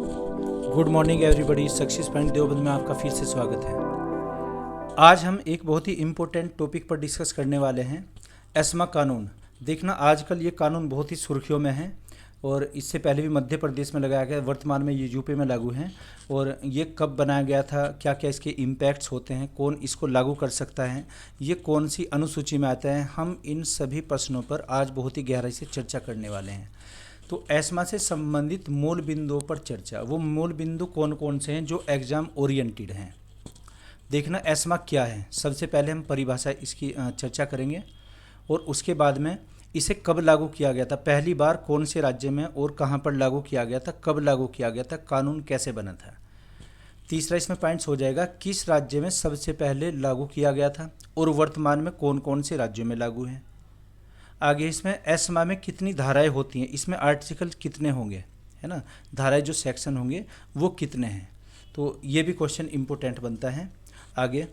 Good morning everybody. Success point Deoband में आपका फिर से स्वागत है। आज हम एक बहुत ही इम्पोर्टेंट टॉपिक पर डिस्कस करने वाले हैं, एस्मा कानून। देखना, आजकल ये कानून बहुत ही सुर्खियों में है और इससे पहले भी मध्य प्रदेश में लगाया गया, वर्तमान में ये यूपी में लागू है। और ये कब बनाया गया था, क्या क्या इसके इम्पैक्ट्स होते हैं, कौन इसको लागू कर सकता है, ये कौन सी अनुसूची में आता है, हम इन सभी प्रश्नों पर आज बहुत ही गहराई से चर्चा करने वाले हैं। तो एस्मा से संबंधित मूल बिंदुओं पर चर्चा। वो मूल बिंदु कौन कौन से हैं जो एग्जाम ओरिएंटेड हैं। देखना, एस्मा क्या है, सबसे पहले हम परिभाषा इसकी चर्चा करेंगे और उसके बाद में इसे कब लागू किया गया था, पहली बार कौन से राज्य में और कहाँ पर लागू किया गया था, कब लागू किया गया था, कानून कैसे बना था। तीसरा इसमें पॉइंट्स हो जाएगा, किस राज्य में सबसे पहले लागू किया गया था और वर्तमान में कौन कौन से राज्यों में लागू है। आगे इसमें एस्मा में कितनी धाराएं होती हैं, इसमें आर्टिकल कितने होंगे, है ना, धाराएं जो सेक्शन होंगे वो कितने हैं। तो ये भी क्वेश्चन इंपॉर्टेंट बनता है। आगे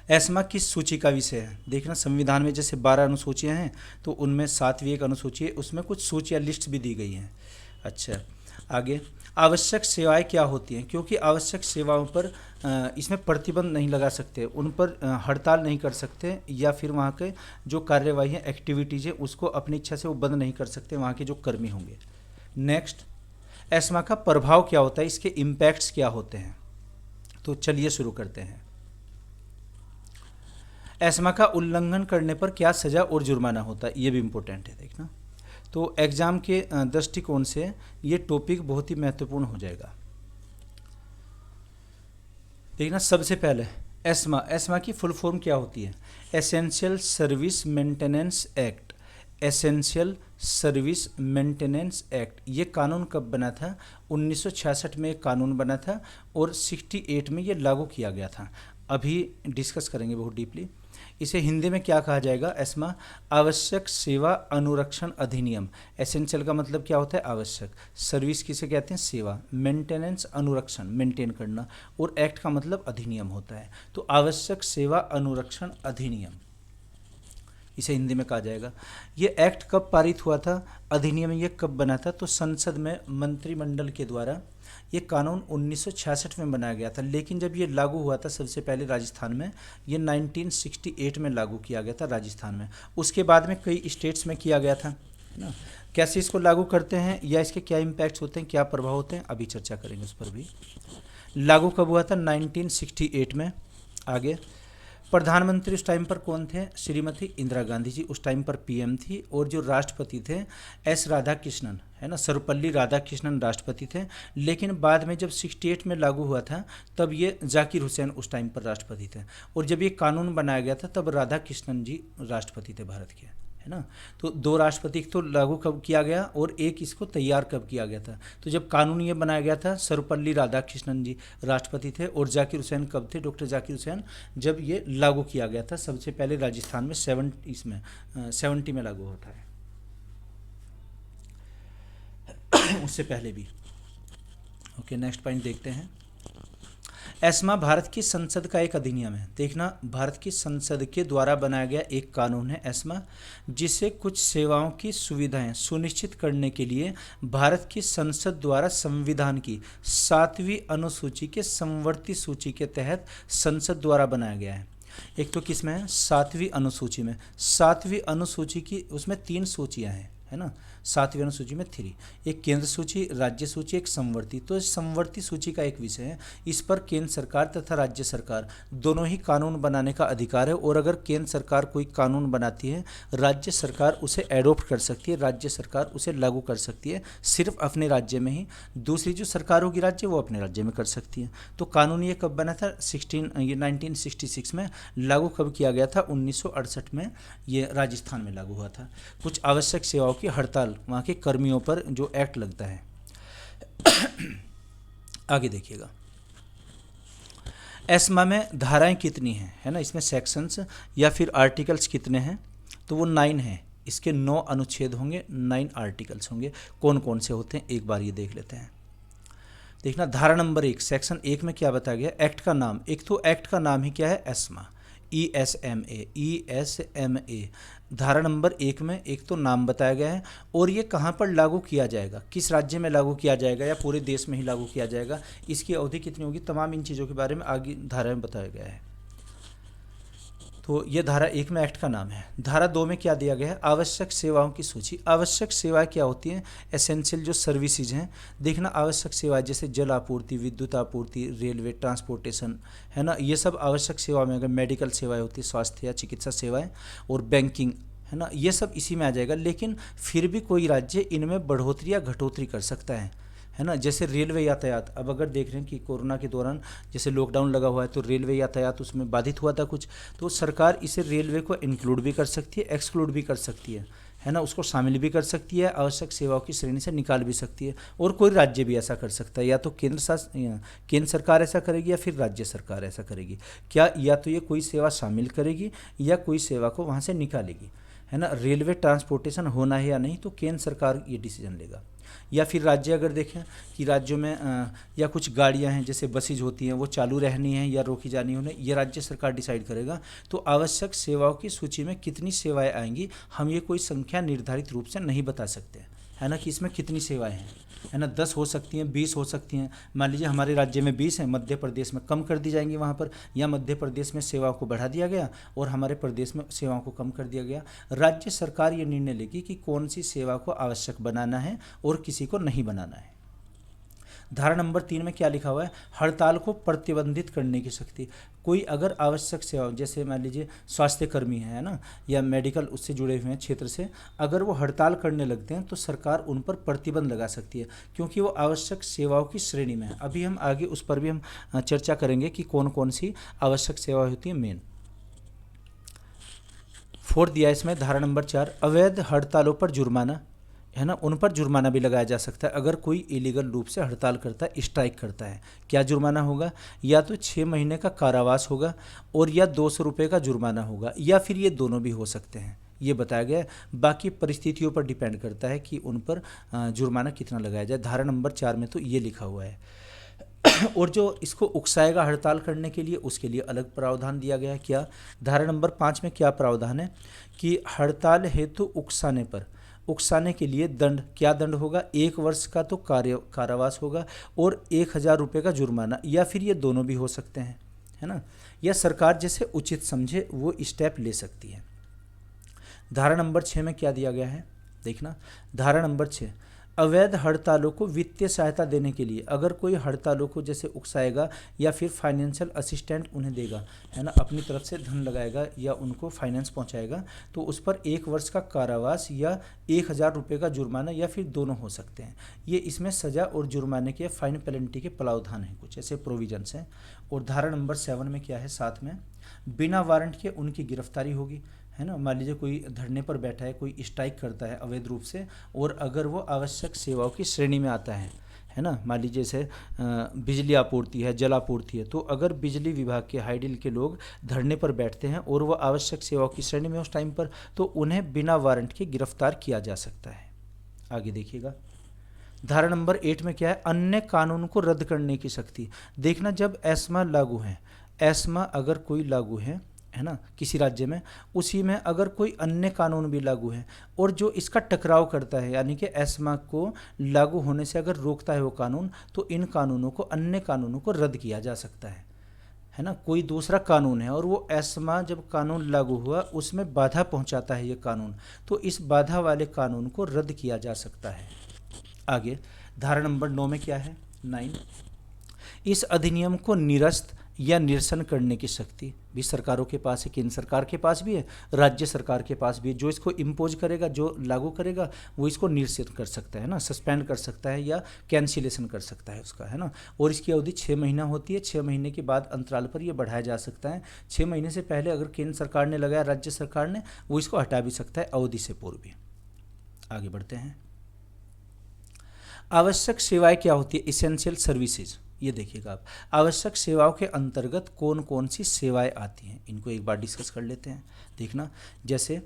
एस्मा किस सूची का विषय है। देखना, संविधान में जैसे 12 अनुसूचियां हैं तो उनमें 7वीं एक अनुसूची है, उसमें कुछ सूचियाँ लिस्ट भी दी गई हैं। अच्छा, आगे आवश्यक सेवाएं क्या होती हैं, क्योंकि आवश्यक सेवाओं पर इसमें प्रतिबंध नहीं लगा सकते, उन पर हड़ताल नहीं कर सकते, या फिर वहाँ के जो कार्यवाही है, एक्टिविटीज़ है, उसको अपनी इच्छा से वो बंद नहीं कर सकते वहाँ के जो कर्मी होंगे। नेक्स्ट, एस्मा का प्रभाव क्या होता है, इसके इम्पैक्ट्स क्या होते हैं। तो चलिए शुरू करते हैं। एस्मा का उल्लंघन करने पर क्या सज़ा और जुर्माना होता है, ये भी इम्पोर्टेंट है। देखना, तो एग्ज़ाम के दृष्टिकोण से ये टॉपिक बहुत ही महत्वपूर्ण हो जाएगा। देखना, सबसे पहले एस्मा की फुल फॉर्म क्या होती है, essential service maintenance act. Essential service maintenance act, ये कानून कब बना था, 1966 में एक कानून बना था और 68 में ये लागू किया गया था। अभी डिस्कस करेंगे बहुत डीपली। इसे हिंदी में क्या कहा जाएगा, एस्मा आवश्यक सेवा अनुरक्षण अधिनियम। एसेंशियल का मतलब क्या होता है, आवश्यक, सर्विस किसे कहते हैं, सेवा, मेंटेनेंस अनुरक्षण, मेंटेन करना, और एक्ट का मतलब अधिनियम होता है। तो आवश्यक सेवा अनुरक्षण अधिनियम, इसे हिंदी में कहा जाएगा। ये एक्ट कब पारित हुआ था, अधिनियम ये कब बना था, तो संसद में मंत्रिमंडल के द्वारा ये कानून 1966 में बनाया गया था, लेकिन जब ये लागू हुआ था सबसे पहले राजस्थान में, ये 1968 में लागू किया गया था राजस्थान में। उसके बाद में कई स्टेट्स में किया गया था, है ना। कैसे इसको लागू करते हैं या इसके क्या इम्पैक्ट्स होते हैं, क्या प्रभाव होते हैं, अभी चर्चा करेंगे उस पर भी। लागू कब हुआ था, 1968 में। आगे प्रधानमंत्री उस टाइम पर कौन थे, श्रीमती इंदिरा गांधी जी उस टाइम पर पीएम थी, और जो राष्ट्रपति थे एस राधाकृष्णन, है ना, सर्वपल्ली राधाकृष्णन राष्ट्रपति थे। लेकिन बाद में जब 68 में लागू हुआ था तब ये जाकिर हुसैन उस टाइम पर राष्ट्रपति थे, और जब ये कानून बनाया गया था तब राधाकृष्णन जी राष्ट्रपति थे भारत के, है ना। तो 2 राष्ट्रपति तो लागू कब किया गया और एक इसको तैयार कब किया गया था। तो जब कानून ये बनाया गया था सर्वपल्ली राधाकृष्णन जी राष्ट्रपति थे, और जाकिर हुसैन कब थे, डॉक्टर जाकिर हुसैन, जब ये लागू किया गया था सबसे पहले राजस्थान में 70 में लागू होता है, उससे पहले भी। ओके, नेक्स्ट पॉइंट देखते हैं। एस्मा भारत की संसद का एक अधिनियम है। देखना, भारत की संसद के द्वारा बनाया गया एक कानून है एस्मा, जिसे कुछ सेवाओं की सुविधाएं सुनिश्चित करने के लिए भारत की संसद द्वारा संविधान की 7वीं अनुसूची के समवर्ती सूची के तहत संसद द्वारा बनाया गया है। एक तो किसमें है, 7वीं अनुसूची में। 7वीं अनुसूची की उसमें 3 सूचियाँ हैं, है ना, 7वीं अनुसूची में 3, एक केंद्र सूची, राज्य सूची, एक समवर्ती। तो समवर्ती सूची का एक विषय है, इस पर केंद्र सरकार तथा राज्य सरकार दोनों ही कानून बनाने का अधिकार है, और अगर केंद्र सरकार कोई कानून बनाती है, राज्य सरकार उसे एडोप्ट कर सकती है, राज्य सरकार उसे लागू कर सकती है, सिर्फ अपने राज्य में ही। दूसरी जो सरकार होगी राज्य, वो अपने राज्य में कर सकती है। तो कानून ये कब बना था, 1966 में। लागू कब किया गया था, 1968 में ये राजस्थान में लागू हुआ था। कुछ आवश्यक सेवाओं की हड़ताल वहाँ के कर्मियों पर जो एक्ट लगता है। आगे देखिएगा, एस्मा में धाराएं कितनी हैं, है ना, इसमें सेक्शंस या फिर आर्टिकल्स कितने हैं, तो वो 9 हैं। इसके 9 अनुच्छेद होंगे, 9 आर्टिकल्स होंगे। कौन कौन से होते हैं एक बार ये देख लेते हैं। देखना, धारा नंबर 1, सेक्शन 1 में क्या बताया गया, एक्ट का नाम। एक तो एक्ट का नाम ही क्या है, एस्मा, ESMA। धारा नंबर 1 में एक तो नाम बताया गया है और ये कहाँ पर लागू किया जाएगा, किस राज्य में लागू किया जाएगा या पूरे देश में ही लागू किया जाएगा, इसकी अवधि कितनी होगी, तमाम इन चीज़ों के बारे में आगे धारा में बताया गया है। तो ये धारा 1 में एक्ट का नाम है। धारा 2 में क्या दिया गया है, आवश्यक सेवाओं की सूची। आवश्यक सेवाएं क्या होती हैं, एसेंशियल जो सर्विसेज हैं। देखना आवश्यक सेवाएं जैसे जल आपूर्ति, विद्युत आपूर्ति, रेलवे, ट्रांसपोर्टेशन, है ना, ये सब आवश्यक सेवा में। अगर मेडिकल सेवाएं होती है, स्वास्थ्य या चिकित्सा सेवाएं, और बैंकिंग, है ना, ये सब इसी में आ जाएगा। लेकिन फिर भी कोई राज्य इनमें बढ़ोतरी या घटोतरी कर सकता है ना। जैसे रेलवे यातायात, अब अगर देख रहे हैं कि कोरोना के दौरान जैसे लॉकडाउन लगा हुआ है तो रेलवे यातायात उसमें बाधित हुआ था कुछ, तो सरकार इसे रेलवे को इंक्लूड भी कर सकती है, एक्सक्लूड भी कर सकती है ना, उसको शामिल भी कर सकती है, आवश्यक सेवाओं की श्रेणी से निकाल भी सकती है। और कोई राज्य भी ऐसा कर सकता है, या तो केंद्र सरकार ऐसा करेगी या फिर राज्य सरकार ऐसा करेगी। क्या, या तो ये कोई सेवा शामिल करेगी या कोई सेवा को वहाँ से निकालेगी, है ना। रेलवे ट्रांसपोर्टेशन होना है या नहीं, तो केंद्र सरकार ये डिसीजन लेगा। या फिर राज्य अगर देखें कि राज्यों में या कुछ गाड़ियां हैं जैसे बसेज होती हैं, वो चालू रहनी है या रोकी जानी है, उन्हें ये राज्य सरकार डिसाइड करेगा। तो आवश्यक सेवाओं की सूची में कितनी सेवाएं आएंगी, हम ये कोई संख्या निर्धारित रूप से नहीं बता सकते, है ना, कि इसमें कितनी सेवाएं हैं, है ना। 10 हो सकती हैं, 20 हो सकती हैं। मान लीजिए हमारे राज्य में 20 हैं, मध्य प्रदेश में कम कर दी जाएंगी वहाँ पर, या मध्य प्रदेश में सेवाओं को बढ़ा दिया गया और हमारे प्रदेश में सेवाओं को कम कर दिया गया। राज्य सरकार ये निर्णय लेगी कि कौन सी सेवा को आवश्यक बनाना है और किसी को नहीं बनाना है। धारा नंबर 3 में क्या लिखा हुआ है, हड़ताल को प्रतिबंधित करने की शक्ति। कोई अगर आवश्यक सेवा, जैसे मान लीजिए स्वास्थ्य कर्मी है ना, या मेडिकल उससे जुड़े हुए हैं क्षेत्र से, अगर वो हड़ताल करने लगते हैं तो सरकार उन पर प्रतिबंध लगा सकती है, क्योंकि वो आवश्यक सेवाओं की श्रेणी में है। अभी हम आगे उस पर भी हम चर्चा करेंगे कि कौन कौन सी आवश्यक सेवाएं होती हैं मेन। 4 दिया इसमें धारा नंबर 4, अवैध हड़तालों पर जुर्माना, है ना, उन पर जुर्माना भी लगाया जा सकता है। अगर कोई इलीगल रूप से हड़ताल करता है, स्ट्राइक करता है, क्या जुर्माना होगा, या तो 6 महीने का कारावास होगा और या 200 रुपये का जुर्माना होगा, या फिर ये दोनों भी हो सकते हैं, ये बताया गया है। बाकी परिस्थितियों पर डिपेंड करता है कि उन पर जुर्माना कितना लगाया जाए। धारा नंबर 4 में तो ये लिखा हुआ है। और जो इसको उकसाएगा हड़ताल करने के लिए, उसके लिए अलग प्रावधान दिया गया है। क्या, धारा नंबर 5 में क्या प्रावधान है कि हड़ताल हेतु उकसाने के लिए दंड, क्या दंड होगा, 1 वर्ष का तो कारावास होगा और 1000 रुपये का जुर्माना, या फिर ये दोनों भी हो सकते हैं, है ना, या सरकार जैसे उचित समझे वो स्टेप ले सकती है। धारा नंबर 6 में क्या दिया गया है, देखना, धारा नंबर 6, अवैध हड़तालों को वित्तीय सहायता देने के लिए, अगर कोई हड़तालों को जैसे उकसाएगा या फिर फाइनेंशियल असिस्टेंट उन्हें देगा, है ना, अपनी तरफ से धन लगाएगा या उनको फाइनेंस पहुंचाएगा, तो उस पर 1 वर्ष का कारावास या 1000 रुपये का जुर्माना, या फिर दोनों हो सकते हैं। ये इसमें सजा और जुर्माने के, फाइन पेनल्टी के प्रावधान हैं, कुछ ऐसे प्रोविजंस हैं। और धारा नंबर 7 में क्या है, साथ में बिना वारंट के उनकी गिरफ्तारी होगी, है ना। मान लीजिए कोई धरने पर बैठा है, कोई स्ट्राइक करता है अवैध रूप से, और अगर वो आवश्यक सेवाओं की श्रेणी में आता है ना, मान लीजिए जैसे बिजली आपूर्ति है, जल आपूर्ति है, तो अगर बिजली विभाग के हाईडिल के लोग धरने पर बैठते हैं और वो आवश्यक सेवाओं की श्रेणी में उस टाइम पर, तो उन्हें बिना वारंट के गिरफ्तार किया जा सकता है। आगे देखिएगा, धारा नंबर 8 में क्या है, अन्य कानून को रद्द करने की शक्ति। देखना, जब एस्मा लागू है, एस्मा अगर कोई लागू है ना किसी राज्य में, उसी में अगर कोई अन्य कानून भी लागू है और जो इसका टकराव करता है, यानी कि एस्मा को लागू होने से अगर रोकता है वो कानून, तो इन कानूनों को, अन्य कानूनों को रद्द किया जा सकता है ना। कोई दूसरा कानून है और वो एस्मा जब कानून लागू हुआ उसमें बाधा पहुंचाता है ये कानून, तो इस बाधा वाले कानून को रद्द किया जा सकता है। आगे धारा नंबर 9 में क्या है, 9, इस अधिनियम को निरस्त या निरसन करने की शक्ति भी सरकारों के पास है, केंद्र सरकार के पास भी है, राज्य सरकार के पास भी है। जो इसको इम्पोज करेगा, जो लागू करेगा, वो इसको निरसित कर सकता है ना, सस्पेंड कर सकता है या कैंसिलेशन कर सकता है उसका, है ना। और इसकी अवधि 6 महीना होती है, 6 महीने के बाद अंतराल पर ये बढ़ाया जा सकता है। 6 महीने से पहले अगर केंद्र सरकार ने लगाया, राज्य सरकार ने, वो इसको हटा भी सकता है अवधि से पूर्व भी। आगे बढ़ते हैं, आवश्यक सेवाएं क्या होती है, इसेंशियल सर्विसेज। ये देखिएगा आप, आवश्यक सेवाओं के अंतर्गत कौन कौन सी सेवाएं आती हैं, इनको एक बार डिस्कस कर लेते हैं। देखना, जैसे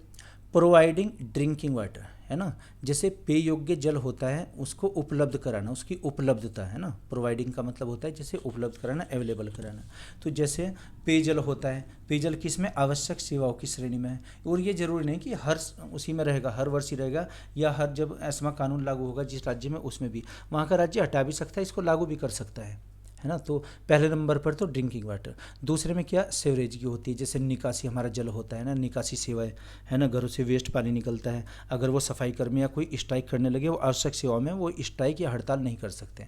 प्रोवाइडिंग ड्रिंकिंग वाटर, है ना। जैसे पेय योग्य जल होता है उसको उपलब्ध कराना, उसकी उपलब्धता, है ना। प्रोवाइडिंग का मतलब होता है जैसे उपलब्ध कराना, अवेलेबल कराना। तो जैसे पेयजल होता है, पेयजल किस में, आवश्यक सेवाओं की श्रेणी में है। और ये जरूरी नहीं कि हर उसी में रहेगा, हर वर्ष ही रहेगा, या हर जब एस्मा कानून लागू होगा जिस राज्य में उसमें भी वहाँ का राज्य हटा भी सकता है, इसको लागू भी कर सकता है ना। तो पहले नंबर पर तो ड्रिंकिंग वाटर। दूसरे में क्या, सेवरेज की होती है, जैसे निकासी हमारा जल होता है ना, निकासी सेवाएं, है ना। घरों से वेस्ट पानी निकलता है, अगर वो सफाई कर्मी या कोई स्ट्राइक करने लगे, वो आवश्यक सेवाओं में वो स्ट्राइक या हड़ताल नहीं कर सकते,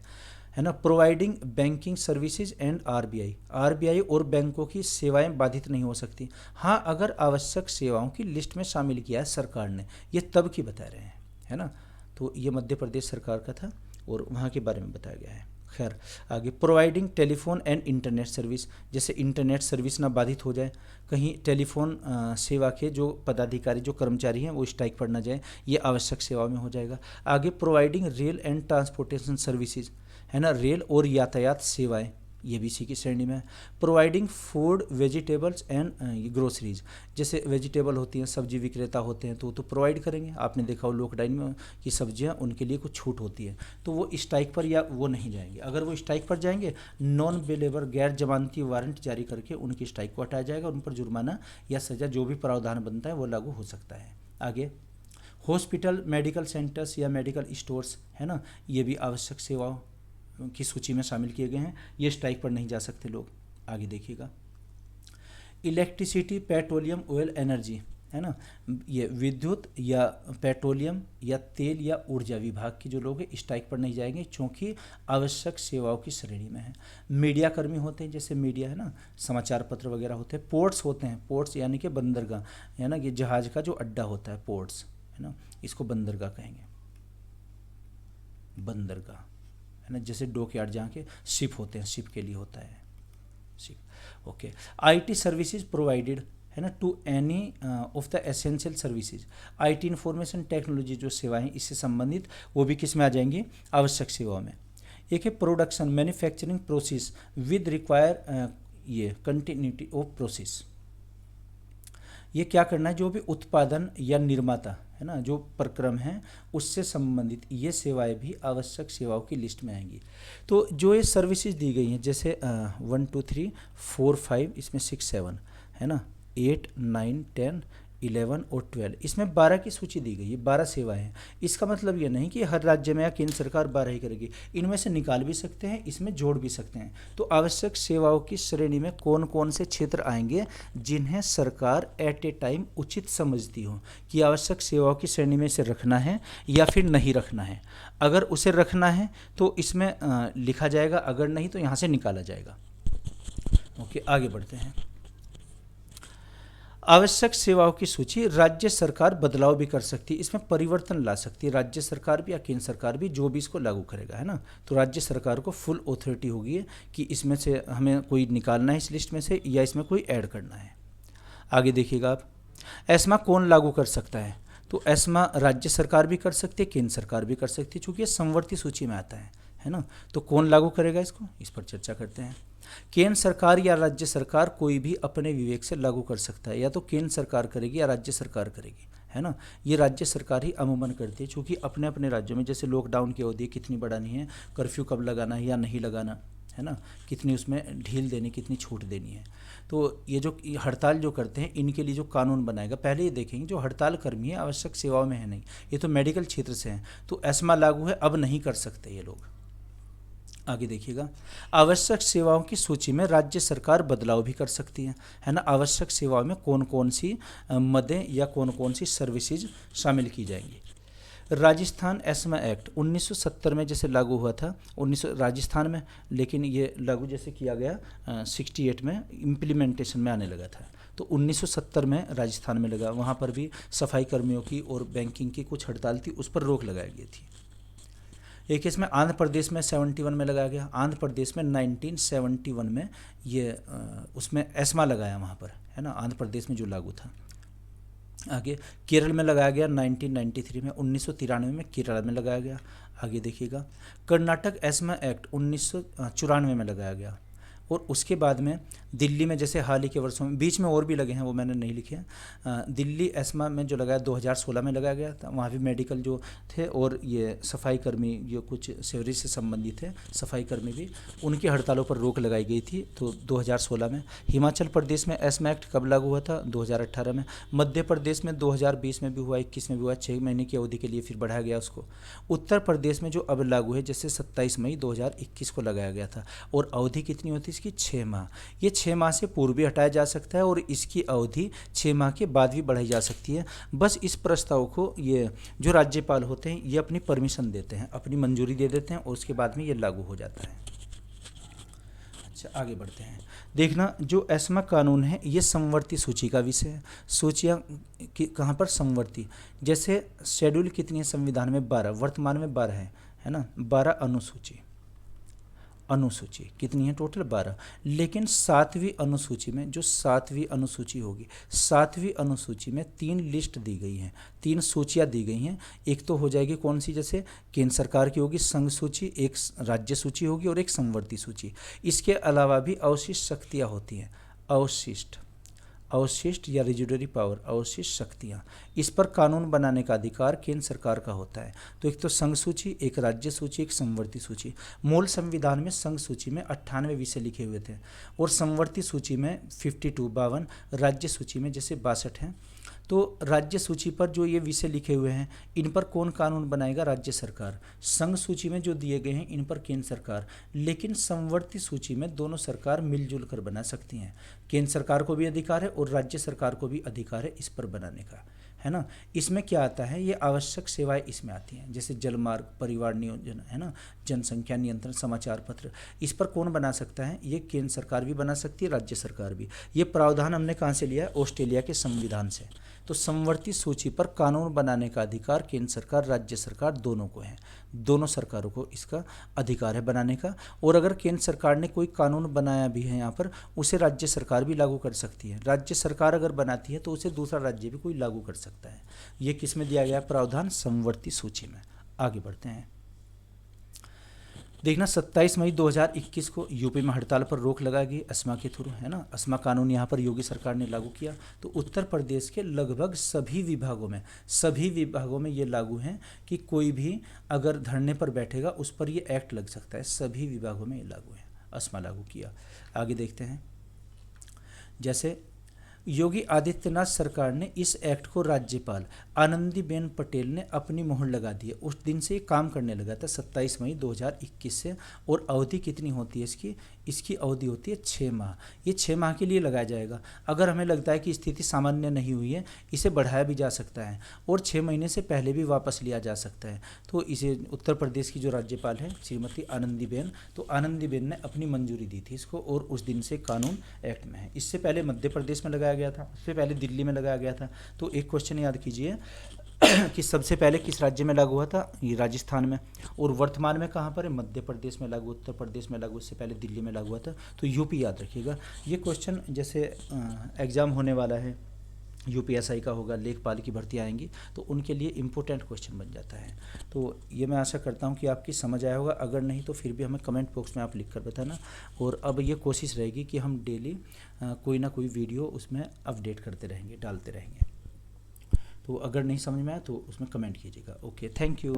है ना। Providing banking services and RBI और बैंकों की सेवाएं बाधित नहीं हो सकती। हाँ, अगर आवश्यक सेवाओं की लिस्ट में शामिल किया है सरकार ने, ये तब की बता रहे हैं, है ना। तो ये मध्य प्रदेश सरकार का था और वहाँ के बारे में बताया गया है। खैर आगे, providing telephone and internet service, जैसे इंटरनेट सर्विस ना बाधित हो जाए, कहीं टेलीफोन सेवा के जो पदाधिकारी, जो कर्मचारी हैं वो स्ट्राइक पर ना जाए, ये आवश्यक सेवा में हो जाएगा। आगे, providing rail and transportation services, है ना, रेल और यातायात सेवाएं, ये भी इसी की श्रेणी में है। Providing food vegetables and groceries, जैसे वेजिटेबल होती हैं, सब्जी विक्रेता होते हैं, तो प्रोवाइड करेंगे। आपने देखा हो लॉकडाउन में कि सब्जियां उनके लिए कुछ छूट होती है, तो वो स्ट्राइक पर या वो नहीं जाएंगे। अगर वो स्ट्राइक पर जाएंगे, नॉन बेलेबर गैर जमानती वारंट जारी करके उनकी स्ट्राइक को हटाया जाएगा, उन पर जुर्माना या सजा जो भी प्रावधान बनता है वो लागू हो सकता है। आगे, हॉस्पिटल, मेडिकल सेंटर्स या मेडिकल स्टोर्स, है ना, ये भी आवश्यक सेवाओं की सूची में शामिल किए गए हैं, ये स्ट्राइक पर नहीं जा सकते लोग। आगे देखिएगा, इलेक्ट्रिसिटी, पेट्रोलियम, ऑयल, एनर्जी, है ना, ये विद्युत या पेट्रोलियम या तेल या ऊर्जा विभाग के जो लोग हैं स्ट्राइक पर नहीं जाएंगे, क्योंकि आवश्यक सेवाओं की श्रेणी में है। मीडिया कर्मी होते हैं, जैसे मीडिया, है ना, समाचार पत्र वगैरह होते हैं। पोर्ट्स होते हैं, पोर्ट्स यानी कि बंदरगाह, है ना, ये जहाज का जो अड्डा होता है, पोर्ट्स, है ना, इसको बंदरगाह कहेंगे, बंदरगाह, है ना। जैसे डॉकयार्ड जहाँ के शिप होते हैं, शिप के लिए होता है ship. Okay, IT services provided, है ना, to any of the essential services, IT information technology जो सेवाएं इससे संबंधित, वो भी किस में आ जाएंगी, आवश्यक सेवाओं में। एक है production manufacturing process with require ये कंटिन्यूटी ऑफ प्रोसेस, ये क्या करना है, जो भी उत्पादन या निर्माता, है ना, जो प्रक्रम है उससे संबंधित ये सेवाएं भी आवश्यक सेवाओं की लिस्ट में आएंगी। तो जो ये सर्विसेज दी गई हैं, जैसे 1 2 3 4 5, इसमें 6 7, है ना, 8 9 10 11 और 12, इसमें 12 की सूची दी गई है, 12 सेवाएं हैं। इसका मतलब ये नहीं कि हर राज्य में या केंद्र सरकार 12 ही करेगी, इनमें से निकाल भी सकते हैं, इसमें जोड़ भी सकते हैं। तो आवश्यक सेवाओं की श्रेणी में कौन कौन से क्षेत्र आएंगे जिन्हें सरकार एट ए टाइम उचित समझती हो कि आवश्यक सेवाओं की श्रेणी में इसे रखना है या फिर नहीं रखना है। अगर उसे रखना है तो इसमें लिखा जाएगा, अगर नहीं तो यहाँ से निकाला जाएगा। ओके, आगे बढ़ते हैं। आवश्यक सेवाओं की सूची राज्य सरकार बदलाव भी कर सकती है, इसमें परिवर्तन ला सकती है, राज्य सरकार भी या केंद्र सरकार भी, जो भी इसको लागू करेगा, है ना। तो राज्य सरकार को फुल ऑथोरिटी होगी कि इसमें से हमें कोई निकालना है इस लिस्ट में से या इसमें कोई ऐड करना है। आगे देखिएगा आप, एस्मा कौन लागू कर सकता है, तो एस्मा राज्य सरकार भी कर सकती है, केंद्र सरकार भी कर सकती है, चूँकि ये समवर्ती सूची में आता है ना। तो कौन लागू करेगा इसको, इस पर चर्चा करते हैं। केंद्र सरकार या राज्य सरकार कोई भी अपने विवेक से लागू कर सकता है, या तो केंद्र सरकार करेगी या राज्य सरकार करेगी, है ना। ये राज्य सरकार ही अमूमन करती है, क्योंकि अपने अपने राज्यों में जैसे लॉकडाउन की अवधि कितनी बढ़ानी है, कर्फ्यू कब लगाना है या नहीं लगाना, है ना, कितनी उसमें ढील देनी, कितनी छूट देनी है। तो ये जो हड़ताल जो करते हैं, इनके लिए जो कानून बनाएगा, पहले ये देखेंगे जो हड़ताल कर्मी है आवश्यक सेवाओं में है नहीं, ये तो मेडिकल क्षेत्र से हैं, तो एस्मा लागू है, अब नहीं कर सकते ये लोग। आगे देखिएगा, आवश्यक सेवाओं की सूची में राज्य सरकार बदलाव भी कर सकती है ना। आवश्यक सेवाओं में कौन कौन सी मदें या कौन कौन सी सर्विसेज शामिल की जाएंगी। राजस्थान एस्मा एक्ट 1970 में जैसे लागू हुआ था, 1900 राजस्थान में, लेकिन ये लागू जैसे किया गया 68 में इम्प्लीमेंटेशन में आने लगा था। तो 1970 में राजस्थान में लगा, वहाँ पर भी सफाई कर्मियों की और बैंकिंग की कुछ हड़ताल थी, उस पर रोक लगाई गई थी। एक इसमें आंध्र प्रदेश में 71 में लगाया गया, आंध्र प्रदेश में 1971 में ये उसमें एस्मा लगाया वहाँ पर, है ना, आंध्र प्रदेश में जो लागू था। आगे केरल में लगाया गया 1993 में, 1993 में केरल में लगाया गया। आगे देखिएगा, कर्नाटक एस्मा एक्ट 1994 में लगाया गया, और उसके बाद में दिल्ली में जैसे हाल ही के वर्षों में, बीच में और भी लगे हैं वो मैंने नहीं लिखे हैं, दिल्ली एस्मा में जो लगाया 2016 में लगाया गया था, वहाँ भी मेडिकल जो थे और ये सफाई कर्मी जो कुछ सेवरेज से संबंधित थे सफाई कर्मी भी, उनकी हड़तालों पर रोक लगाई गई थी तो 2016 में। हिमाचल प्रदेश में एस्मा एक्ट कब लागू हुआ था? 2018 में। मध्य प्रदेश में 2020 में भी हुआ, 21 में भी हुआ, 6 महीने की अवधि के लिए फिर बढ़ाया गया उसको। उत्तर प्रदेश में जो अब लागू है जैसे 27 मई 2021 को लगाया गया था, और अवधि कितनी होती है इसकी? 6 माह। ये 6 माह से पूर्व भी हटाया जा सकता है और इसकी अवधि 6 माह के बाद भी बढ़ाई जा सकती है। बस इस प्रस्ताव को ये जो राज्यपाल होते हैं ये अपनी परमिशन देते हैं, अपनी मंजूरी दे देते हैं और उसके बाद में ये लागू हो जाता है। अच्छा, आगे बढ़ते हैं। देखना, जो एस्मा कानून है ये समवर्ती सूची का विषय है। सूचियाँ कहाँ पर? समवर्ती। जैसे शेड्यूल कितनी है संविधान में? 12, वर्तमान में 12 है ना, 12 अनुसूची कितनी है टोटल? 12। लेकिन 7वीं अनुसूची में, जो 7वीं अनुसूची होगी, 7वीं अनुसूची में 3 लिस्ट दी गई हैं, 3 सूचियाँ दी गई हैं। एक तो हो जाएगी कौन सी? जैसे केंद्र सरकार की होगी संघ सूची, एक राज्य सूची होगी और एक समवर्ती सूची। इसके अलावा भी अवशिष्ट शक्तियाँ होती हैं, अवशिष्ट या रेजिडुअरी पावर, अवशिष्ट शक्तियाँ। इस पर कानून बनाने का अधिकार केंद्र सरकार का होता है। तो एक तो संघ सूची, एक राज्य सूची, एक समवर्ती सूची। मूल संविधान में संघ सूची में 98 विषय लिखे हुए थे और समवर्ती सूची में 52, राज्य सूची में जैसे 62 हैं। तो राज्य सूची पर जो ये विषय लिखे हुए हैं इन पर कौन कानून बनाएगा? राज्य सरकार। संघ सूची में जो दिए गए हैं इन पर केंद्र सरकार। लेकिन समवर्ती सूची में दोनों सरकार मिलजुल कर बना सकती हैं। केंद्र सरकार को भी अधिकार है और राज्य सरकार को भी अधिकार है इस पर बनाने का, है ना। इसमें क्या आता है? ये आवश्यक सेवाएं इसमें आती हैं, जैसे जलमार्ग, परिवार नियोजन, है ना, जनसंख्या नियंत्रण, समाचार पत्र। इस पर कौन बना सकता है? ये केंद्र सरकार भी बना सकती है, राज्य सरकार भी। ये प्रावधान हमने कहाँ से लिया है? ऑस्ट्रेलिया के संविधान से। तो समवर्ती सूची पर कानून बनाने का अधिकार केंद्र सरकार, राज्य सरकार दोनों को है। दोनों सरकारों को इसका अधिकार है बनाने का। और अगर केंद्र सरकार ने कोई कानून बनाया भी है यहाँ पर, उसे राज्य सरकार भी लागू कर सकती है। राज्य सरकार अगर बनाती है तो उसे दूसरा राज्य भी कोई लागू कर सकता है। ये किस में दिया गया प्रावधान? समवर्ती सूची में। आगे बढ़ते हैं। देखना, 27 मई 2021 को यूपी में हड़ताल पर रोक लगाई गई एस्मा के थ्रू, है ना। एस्मा कानून यहाँ पर योगी सरकार ने लागू किया। तो उत्तर प्रदेश के लगभग सभी विभागों में ये लागू हैं कि कोई भी अगर धरने पर बैठेगा उस पर ये एक्ट लग सकता है। सभी विभागों में ये लागू है, एस्मा लागू किया। आगे देखते हैं। जैसे योगी आदित्यनाथ सरकार ने इस एक्ट को राज्यपाल आनंदीबेन पटेल ने अपनी मोहर लगा दी है। उस दिन से ये काम करने लगा था, 27 मई 2021 से। और अवधि कितनी होती है इसकी अवधि होती है 6 माह। ये 6 माह के लिए लगाया जाएगा। अगर हमें लगता है कि स्थिति सामान्य नहीं हुई है, इसे बढ़ाया भी जा सकता है और 6 महीने से पहले भी वापस लिया जा सकता है। तो इसे उत्तर प्रदेश की जो राज्यपाल है श्रीमती आनंदीबेन, तो आनंदीबेन ने अपनी मंजूरी दी थी इसको और उस दिन से कानून एक्ट में है। इससे पहले मध्य प्रदेश में लगाया गया था, उससे पहले दिल्ली में लगाया गया था। तो एक क्वेश्चन याद कीजिए कि सबसे पहले किस राज्य में लागू हुआ था? ये राजस्थान में। और वर्तमान में कहाँ पर है? मध्य प्रदेश में लागू, उत्तर प्रदेश में लागू, इससे पहले दिल्ली में लागू हुआ था। तो यूपी याद रखिएगा। ये क्वेश्चन जैसे एग्ज़ाम होने वाला है, यूपीएसआई का होगा, लेखपाल की भर्ती आएंगी, तो उनके लिए इम्पोर्टेंट क्वेश्चन बन जाता है। तो ये मैं आशा करता हूँ कि आपकी समझ आया होगा। अगर नहीं तो फिर भी हमें कमेंट बॉक्स में आप लिख कर बताना। और अब ये कोशिश रहेगी कि हम डेली कोई ना कोई वीडियो उसमें अपडेट करते रहेंगे, डालते रहेंगे। तो अगर नहीं समझ में आया तो उसमें कमेंट कीजिएगा। Okay, thank you.